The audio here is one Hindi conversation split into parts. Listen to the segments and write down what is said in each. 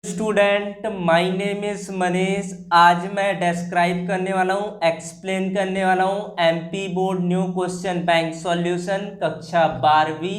Student, my name is Manish. आज मैं डिस्क्राइब करने वाला हूँ, एक्सप्लेन करने वाला हूँ MP board new question bank solution कक्षा 12वीं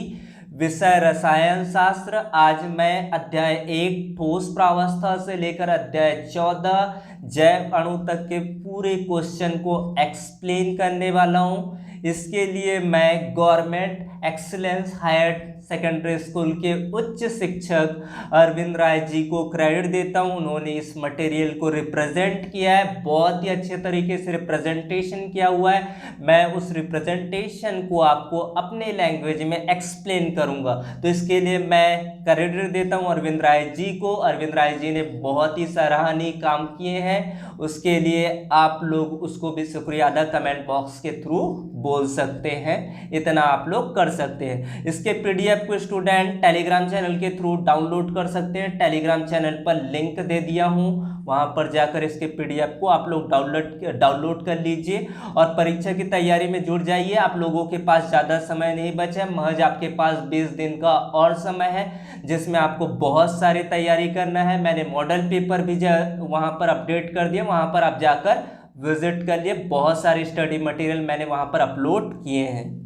विषय रसायन शास्त्र। आज मैं अध्याय 1 ठोस प्रावस्था से लेकर अध्याय 14 जैव अणु तक के पूरे क्वेश्चन को एक्सप्लेन करने वाला हूँ। इसके लिए मैं government excellence higher secondary school के उच्च शिक्षक अरविंद राय जी को क्रेडिट देता हूं। उन्होंने इस मटेरियल को रिप्रेजेंट किया है, बहुत ही अच्छे तरीके से रिप्रेजेंटेशन किया हुआ है। मैं उस रिप्रेजेंटेशन को आपको अपने लैंग्वेज में एक्सप्लेन करूंगा, तो इसके लिए मैं क्रेडिट देता हूं अरविंद राय जी को। अरविंद राय जी ने बहुत ही सराहनीय काम किए हैं, उसके लिए आप लोग उसको भी शुक्रिया अदा कमेंट बॉक्स के थ्रू बोल सकते हैं, इतना आप लोग कर सकते हैं। इसके पीडीएफ को स्टूडेंट टेलीग्राम चैनल के थ्रू डाउनलोड कर सकते हैं। टेलीग्राम चैनल पर लिंक दे दिया हूं, वहां पर जाकर इसके पीडीएफ को आप लोग डाउनलोड कर लीजिए और परीक्षा की तैयारी में जुट जाइए। आप लोगों के पास ज़्यादा समय नहीं बचा है, महज आपके पास 20 दिन का और समय है, जिसमें आपको बहुत सारी तैयारी करना है। मैंने मॉडल पेपर भी वहां पर अपडेट कर दिया, वहां पर आप जाकर विजिट कर लिए। बहुत सारे स्टडी मटेरियल मैंने वहां पर अपलोड किए हैं।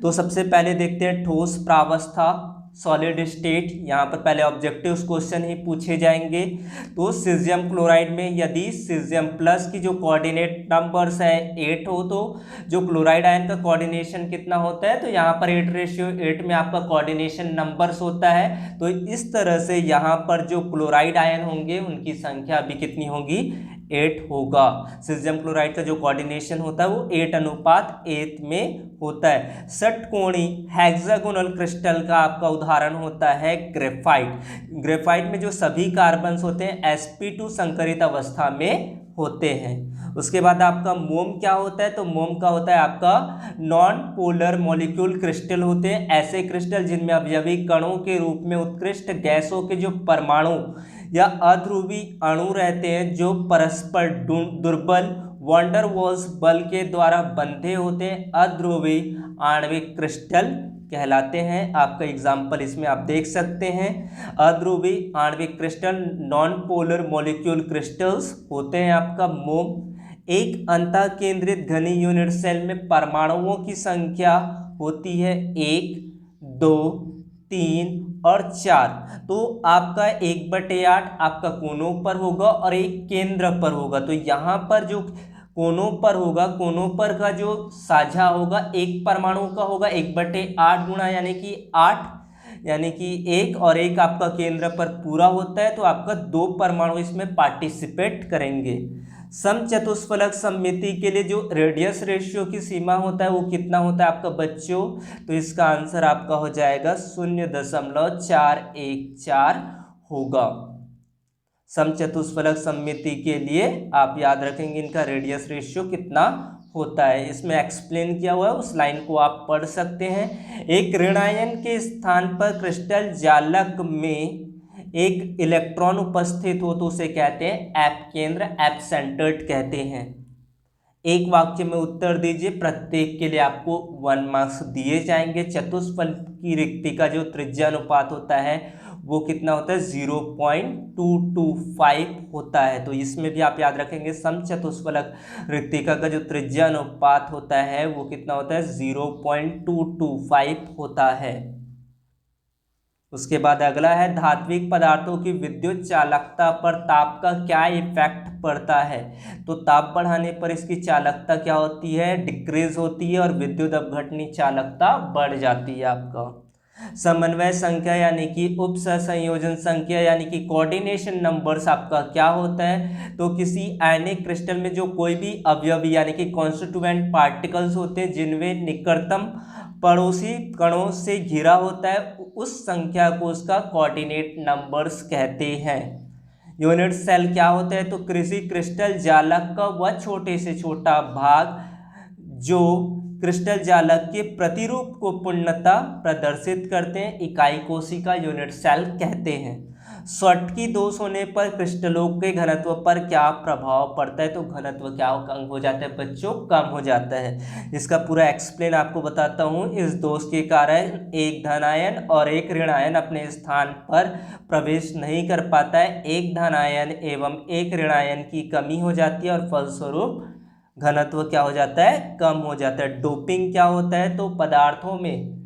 तो सबसे पहले देखते हैं ठोस प्रावस्था सॉलिड स्टेट। यहाँ पर पहले ऑब्जेक्टिव्स क्वेश्चन ही पूछे जाएंगे। तो सीजियम क्लोराइड में यदि सीजियम प्लस की जो कोऑर्डिनेट नंबर्स है 8 हो, तो जो क्लोराइड आयन का कोऑर्डिनेशन कितना होता है, तो यहाँ पर 8:8 में आपका कोऑर्डिनेशन नंबर्स होता है। तो इस तरह से यहाँ पर जो क्लोराइड आयन होंगे उनकी संख्या भी कितनी होगी, 8 होगा। सीजियम क्लोराइड का जो कोऑर्डिनेशन होता है वो 8:8 में होता है। षटकोणी हेक्सागोनल क्रिस्टल का आपका उदाहरण होता है ग्रेफाइट। ग्रेफाइट में जो सभी कार्बन्स होते हैं sp2 संकरित अवस्था में होते हैं। उसके बाद आपका मोम क्या होता है, तो मोम का होता है आपका नॉन पोलर मॉलिक्यूल क्रिस्टल होते हैं ऐसे क्रिस्टल जिनमें अवयवी कणों के रूप में उत्कृष्ट गैसों के जो परमाणु या अध्रुवी अणु रहते हैं, जो परस्पर दुर्बल वॉन्डर वॉल्स बल के द्वारा बंधे होते हैं, अध्रुवी आणविक क्रिस्टल कहलाते हैं। आपका एग्जाम्पल इसमें आप देख सकते हैं, अध्रुवी आणविक crystal non polar molecule crystals होते हैं आपका मोम। एक अंतःकेंद्रित घनी यूनिट सेल में परमाणुओं की संख्या होती है 1, 2, 3 और 4। तो आपका 1/8 आपका कोनों पर होगा और एक केंद्र पर होगा। तो यहाँ पर जो कोनों पर होगा, कोनों पर का जो साझा होगा एक परमाणु का होगा 1/8 गुणा यानी कि 8, यानी कि 1, और एक आपका केंद्र पर पूरा होता है, तो आपका 2 परमाणु इसमें पार्टिसिपेट करेंगे। समचतुष्फलक सममिति के लिए जो रेडियस रेशियो की सीमा होता है वो कितना होता है आपका बच्चों, तो इसका आंसर आपका हो जाएगा 0.414 होगा। समचतुष्फलक सममिति के लिए आप याद रखेंगे इनका रेडियस रेशियो कितना होता है, इसमें एक्सप्लेन किया हुआ है, उस लाइन को आप पढ़ सकते हैं। एक ऋणायन के स्थान पर क्रिस्टल जालक में एक इलेक्ट्रॉन उपस्थित हो तो उसे कहते हैं एप केंद्र, एप सेंटर्ड कहते हैं। एक वाक्य में उत्तर दीजिए, प्रत्येक के लिए आपको 1 मार्क्स दिए जाएंगे। चतुष्फलक की रिक्ति का जो त्रिज्या अनुपात होता है वो कितना होता है, 0.225 होता है। तो इसमें भी आप याद रखेंगे समचतुष्फलक रिक्तिका का जो त्रिज्या अनुपात होता है वो कितना होता है, 0.225 होता है। उसके बाद अगला है धात्विक पदार्थों की विद्युत चालकता पर ताप का क्या इफेक्ट पड़ता है। तो ताप बढ़ाने पर इसकी चालकता क्या होती है, डिक्रीज होती है, और विद्युत अपघटनी चालकता बढ़ जाती है आपका। समन्वय संख्या यानी कि उप संयोजन संख्या यानी कि कोऑर्डिनेशन नंबर्स आपका क्या होता है, तो किसी आयनिक क्रिस्टल में जो कोई भी अवयवी यानी कि कॉन्स्टिट्यूएंट पार्टिकल्स होते हैं जिनमें निकटतम पड़ोसी कणों से घिरा होता है, उस संख्या को उसका कोऑर्डिनेट नंबर्स कहते हैं। यूनिट सेल क्या होता है, तो किसी क्रिस्टल जालक का वह छोटे से छोटा भाग जो क्रिस्टल जालक के प्रतिरूप को पूर्णतः प्रदर्शित करते हैं, इकाई कोशिका यूनिट सेल कहते हैं। स्वट की दोष होने पर क्रिस्टलों के घनत्व पर क्या प्रभाव पड़ता है? तो घनत्व क्या हो जाता है बच्चों? कम हो जाता है। इसका पूरा एक्सप्लेन आपको बताता हूँ। इस दोष के कारण एक धन आयन और एक ऋण आयन अपने स्थान पर प्रवेश नहीं कर पाता है। एक धन आयन एवं एक ऋण आयन की कमी हो जाती है और फलस्वरूप घनत्व क्या हो जाता है? कम हो जाता है। डोपिंग क्या होता है? तो पदार्थों में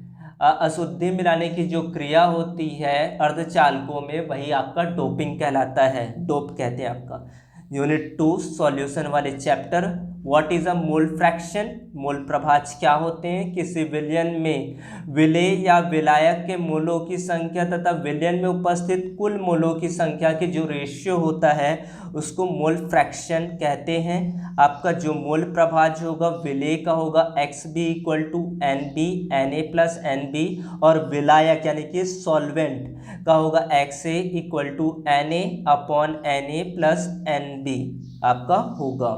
अशुद्धि मिलाने की जो क्रिया होती है अर्धचालकों में, वही आपका डोपिंग कहलाता है, डोप कहते हैं आपका। यूनिट 2 सॉल्यूशन वाले chapter. What is a mole fraction? Mole प्रभाज्य क्या होते हैं? किसी विलयन में विलेय या विलायक के मोलों की संख्या तथा विलयन में उपस्थित कुल मोलों की संख्या की जो रेशियो होता है उसको मोल फ्रैक्शन कहते हैं। आपका जो मोल प्रभाज्य होगा विलेय का होगा XB equal to NB, Na plus NB, और विलायक यानी कि सॉल्वेंट का होगा XA equal to Na upon Na plus NB आपका होगा।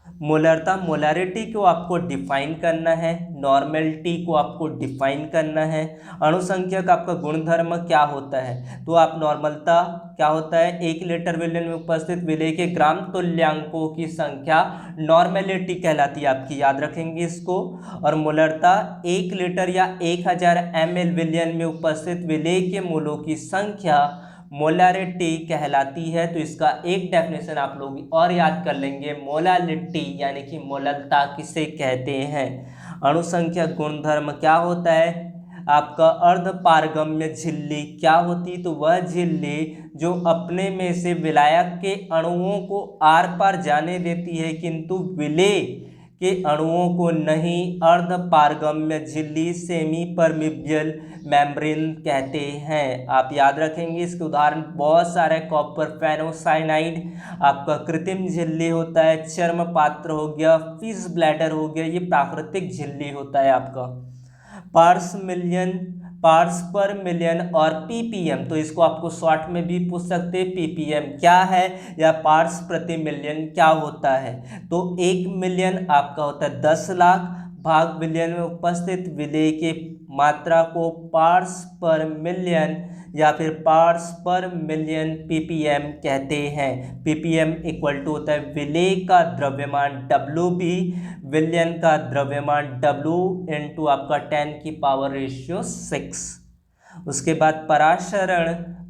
मोलरता, मोलारिटी को आपको डिफाइन करना है, नॉर्मेलिटी को आपको डिफाइन करना है। अणुसंख्या का आपका गुणधर्म क्या होता है? तो आप नॉर्मलता क्या होता है? एक लीटर विलयन में उपस्थित विलेय के ग्राम तुल्यांकों की संख्या नॉर्मेलिटी कहलाती है आपकी, याद रखेंगे इसको। और मोलरता 1 लीटर या 1000 ml विलयन में उपस्थित विलेय के मोलों की संख्या मोलारिटी कहलाती है। तो इसका एक डेफिनेशन आप लोग और याद कर लेंगे, मोलालिटी यानी कि मोललता किसे कहते हैं। अणुसंख्या गुणधर्म क्या होता है? आपका अर्ध पारगम्य झिल्ली क्या होती? तो वह झिल्ली जो अपने में से विलायक के अणुओं को आर पार जाने देती है किंतु विलेय के अणुओं को नहीं। अर्ध पारगम्य झिल्ली सेमी परमिबियल मेम्ब्रेन कहते हैं। आप याद रखेंगे इसके उदाहरण बहुत सारे, कॉपर फेनोसाइनाइड आपका कृत्रिम झिल्ली होता है, चर्म पात्र हो गया, फिश ब्लैडर हो गया, ये प्राकृतिक झिल्ली होता है आपका। पार्ट्स पर मिलियन और ppm, तो इसको आपको शॉर्ट में भी पूछ सकते हैं, ppm क्या है या पार्ट्स प्रति मिलियन क्या होता है? तो 1 मिलियन आपका होता है 10 लाख भाग विलयन में उपस्थित विलेय के मात्रा को पार्ट्स पर मिलियन या फिर पार्ट्स पर मिलियन ppm कहते हैं। ppm इक्वल टू होता है विलेय का द्रव्यमान WB, विलयन का द्रव्यमान W इंटू आपका 10⁻⁶। उसके बाद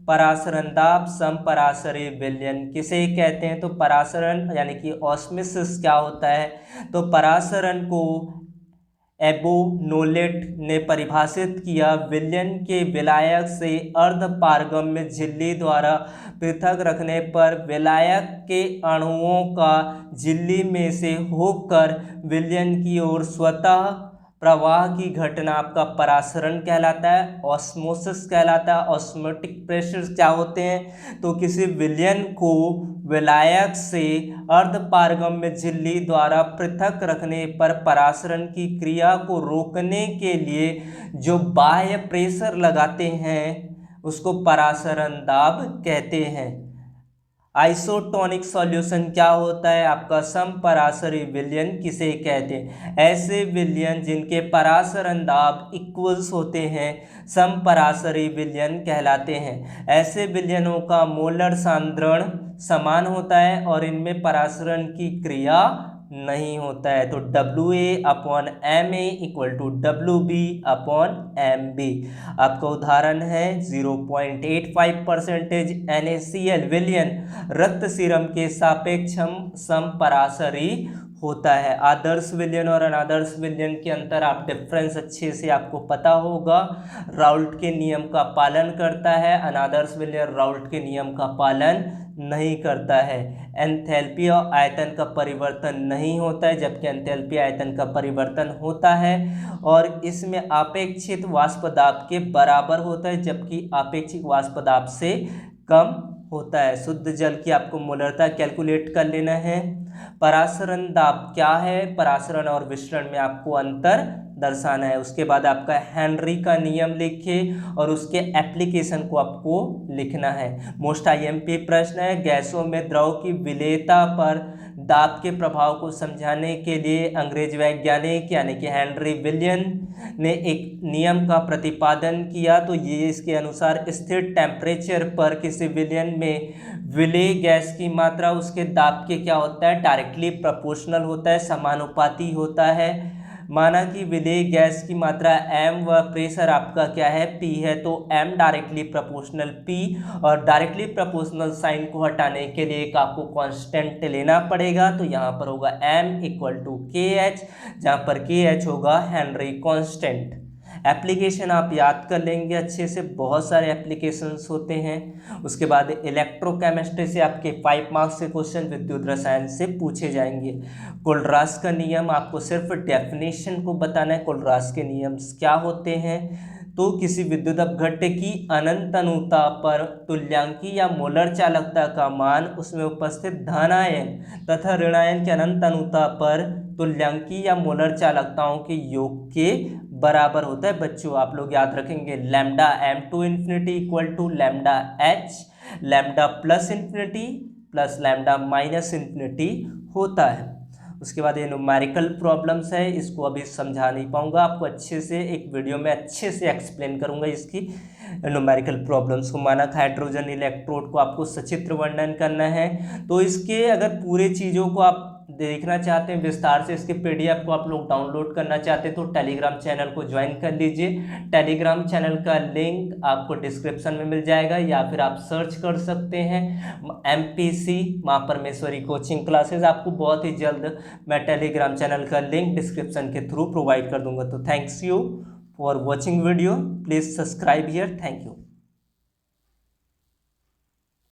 परासरण दाब समपरासरी विलयन किसे कहते हैं? तो परासरण यानी कि ऑस्मोसिस क्या होता है? तो परासरण को एबोनोलेट ने परिभाषित किया, विलयन के विलायक से अर्ध पारगम्य झिल्ली द्वारा पृथक रखने पर विलायक के अणुओं का झिल्ली में से होकर विलयन की ओर स्वतः प्रवाह की घटना आपका परासरण कहलाता है, ऑस्मोसिस कहलाता है। ऑस्मोटिक प्रेशर क्या होते हैं? तो किसी विलयन को विलायक से अर्ध पारगम्य झिल्ली द्वारा पृथक रखने पर परासरण की क्रिया को रोकने के लिए जो बाह्य प्रेशर लगाते हैं उसको परासरण दाब कहते हैं। आइसोटोनिक सॉल्यूशन क्या होता है? आपका समपरासरी विलयन किसे कहते हैं? ऐसे विलयन जिनके परासरण दाब इक्वल्स होते हैं समपरासरी विलयन कहलाते हैं। ऐसे विलयनों का मोलर सांद्रण समान होता है और इनमें परासरण की क्रिया नहीं होता है। तो WA/MA इक्वल टू WB/MB आपका उदाहरण है 0.85% NaCl विलयन रक्त सीरम के सापेक्ष समपरासरी होता है। आदर्श विलयन और अनादर्श विलयन के अंतर आप डिफरेंस अच्छे से आपको पता होगा। राउल्ट के नियम का पालन करता है, अनादर्श विलयन राउल्ट के नियम का पालन नहीं करता है। एंथैल्पी और आयतन का परिवर्तन नहीं होता है जबकि एंथैल्पी आयतन का परिवर्तन होता है, और इसमें आपेक्षित वाष्प दाब के बराबर होता है जबकि आपेक्षिक वाष्प दाब से कम होता है। शुद्ध जल की आपको मोलरता कैलकुलेट कर लेना है। परासरण दाब क्या है? परासरण और विसरण में आपको अंतर दर्शाना है। उसके बाद आपका हेनरी का नियम लिखिए और उसके एप्लीकेशन को आपको लिखना है। मोस्ट आईएमपी प्रश्न है, गैसों में द्रव की विलेयता पर दाब के प्रभाव को समझाने के लिए अंग्रेज वैज्ञानिक यानी कि हेनरी विलियम ने एक नियम का प्रतिपादन किया। तो ये इसके अनुसार स्थिर टेम्परेचर पर किसी विलयन में विलेय गैस की मात्रा उसके दाब के क्या होता है, डायरेक्टली प्रोपोर्शनल होता है, समानुपाती होता है। माना कि विलेय गैस की मात्रा m व प्रेशर आपका क्या है, p है, तो m डायरेक्टली प्रोपोर्शनल p, और डायरेक्टली प्रोपोर्शनल साइन को हटाने के लिए एक आपको कांस्टेंट लेना पड़ेगा। तो यहाँ पर होगा m इक्वल टू के एच, जहाँ पर के एच होगा हेनरी कांस्टेंट। एप्लीकेशन आप याद कर लेंगे अच्छे से, बहुत सारे एप्लीकेशंस होते हैं। उसके बाद इलेक्ट्रोकेमिस्ट्री से आपके 5 मार्क्स के क्वेश्चन विद्युत रसायन से पूछे जाएंगे। कोलरास का नियम आपको सिर्फ डेफिनेशन को बताना है, कोलरास के नियम क्या होते हैं। तो किसी विद्युत अपघट्य की अनंत अनुता पर तुल्यांकी या मोलर चालकता का मान उसमें उपस्थित धनायन तथा ऋणायन की अनंत अनुता पर तुल्यांकी या मोलर चालकताओं के योग के बराबर होता है। बच्चों आप लोग याद रखेंगे lambda m2 infinity equal to lambda h, lambda plus infinity plus lambda minus infinity होता है। उसके बाद ये न्यूमेरिकल प्रॉब्लम्स है, इसको अभी समझा नहीं पाऊंगा, आपको अच्छे से एक वीडियो में अच्छे से एक्सप्लेन करूंगा इसकी न्यूमेरिकल प्रॉब्लम्स को। मानक हाइड्रोजन इलेक्ट्रोड को आपको सचित्र वर्णन करना है। तो इसके अगर पूरे चीज़ों को आप देखना चाहते हैं विस्तार से, इसके पीडीएफ को आप लोग डाउनलोड करना चाहते हैं तो टेलीग्राम चैनल को ज्वाइन कर लीजिए। टेलीग्राम चैनल का लिंक आपको डिस्क्रिप्शन में मिल जाएगा, या फिर आप सर्च कर सकते हैं MPC माँ परमेश्वरी कोचिंग क्लासेस। आपको बहुत ही जल्द मैं टेलीग्राम चैनल का लिंक डिस्क्रिप्शन के थ्रू प्रोवाइड कर दूंगा। तो thanks you for watching video, please subscribe here, thank you.